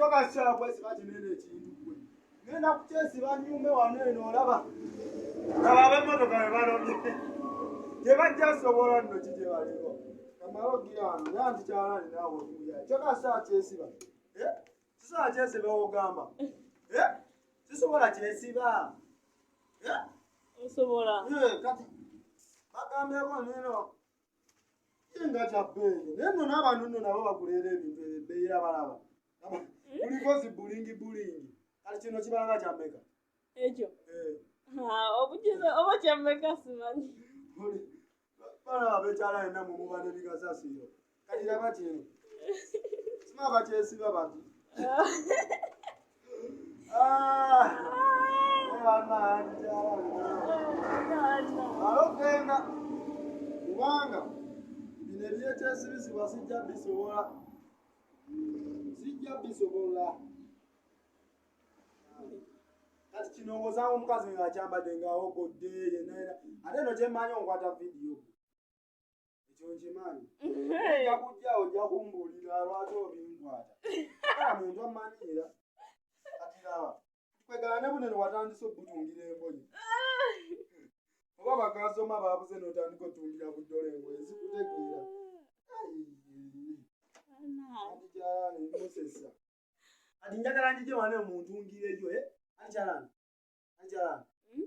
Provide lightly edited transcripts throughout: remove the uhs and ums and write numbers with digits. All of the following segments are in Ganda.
toka shapwe sikati nene chintu. Nenda kuchesi banyume waneno olaba. Ababe motoka balobye. Tebajja sobola nno kije baliko. Kamalo girano yanti kyalani nawe kuya. Toka sa chesiba. Sisa chesiba ogamba. Sisobola chesiba. Usobola. Kati. Bagambe ko neno. Inga chapenge. Neno n'abantu nno nabo bakulera ebintu ebeera balaba. Kuliko zibulingi. Kati kino kibanga kyameka. Ekyo. Obujiza oba kyameka simanyi. Bana abekyala ena mu mubane bigazasiyo. Kati laba kino. Sima bakyesiba bantu. Alokenda kubanga bino ebyekyesibisibwa sijja bisobola. Kati kino ngozanga omukazi ng'akyambadde ng'awogodde yenna ate no kyemmanyi onkwata vidiyo ekyo nkimanyi ojja kujja ojja kumbuulira lwaki obinkwata kala muntu amanyiira kati laba kwegala ne bunene watandise obutungira engoye oba bakasoma baabuze n'otandika otungira buddole engoye zikutegeera musesa ati njagala njije wane omuntu ngireyo anjalana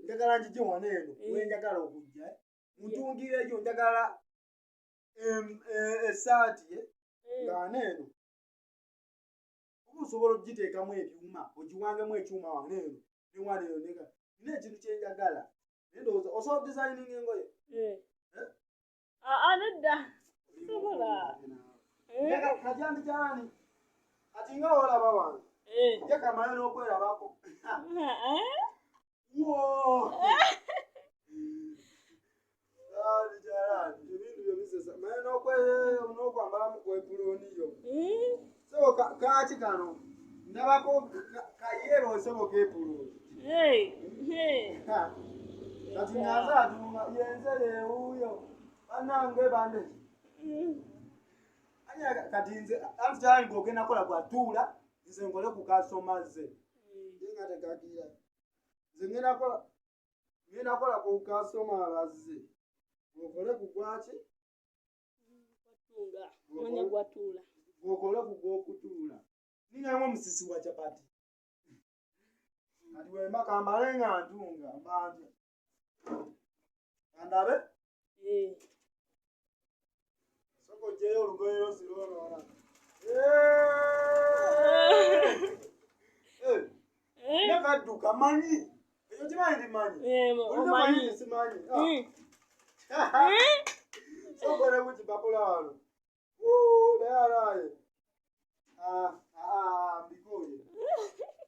njagala njije wane eno wenjagala okujja muntungireyo njagala esaati ng'ane eno oba osobola okugiteekamu ebyuma ogiwangemu ekyuma wane eno ne wane eno nina ekintu kyenjagala naye ndowooza osobola okudizayininga engoye nedda sobola kajandikyani ati nga olaba wange jakamayo n'okwerabako ebintu byobisesa maye n'okwambalamu kwepuloniyo so kaki kano ndabako kayero osoboka epuloni kati nyaza atuma yenzere ewuyo banange bande kati nze anti kyalani gogenda kola gwatuula nze nkole ku kasoma ze nga tekakira nze ngenda kola ku kasoma abazze okole ku gwaki okole ku gwokutuula ningamu omusisi wa capati kati wemba kambale nga ntunga mbanja kandabe soko jeyo olugoye losironoona nakadduka manyi ekyo kimanyi ndimanyi olimanyi simanyi sokole kukipapula wano naye alaye mbikoye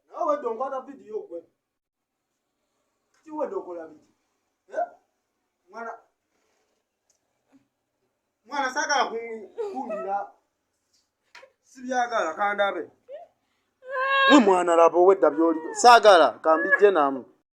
nawe wedde onkwata vidiyo gwe kiwedde okola biki mwana saagala kuwulira sibyagala kandabe mwe mwana laba owedda byoli saagala kambijje namu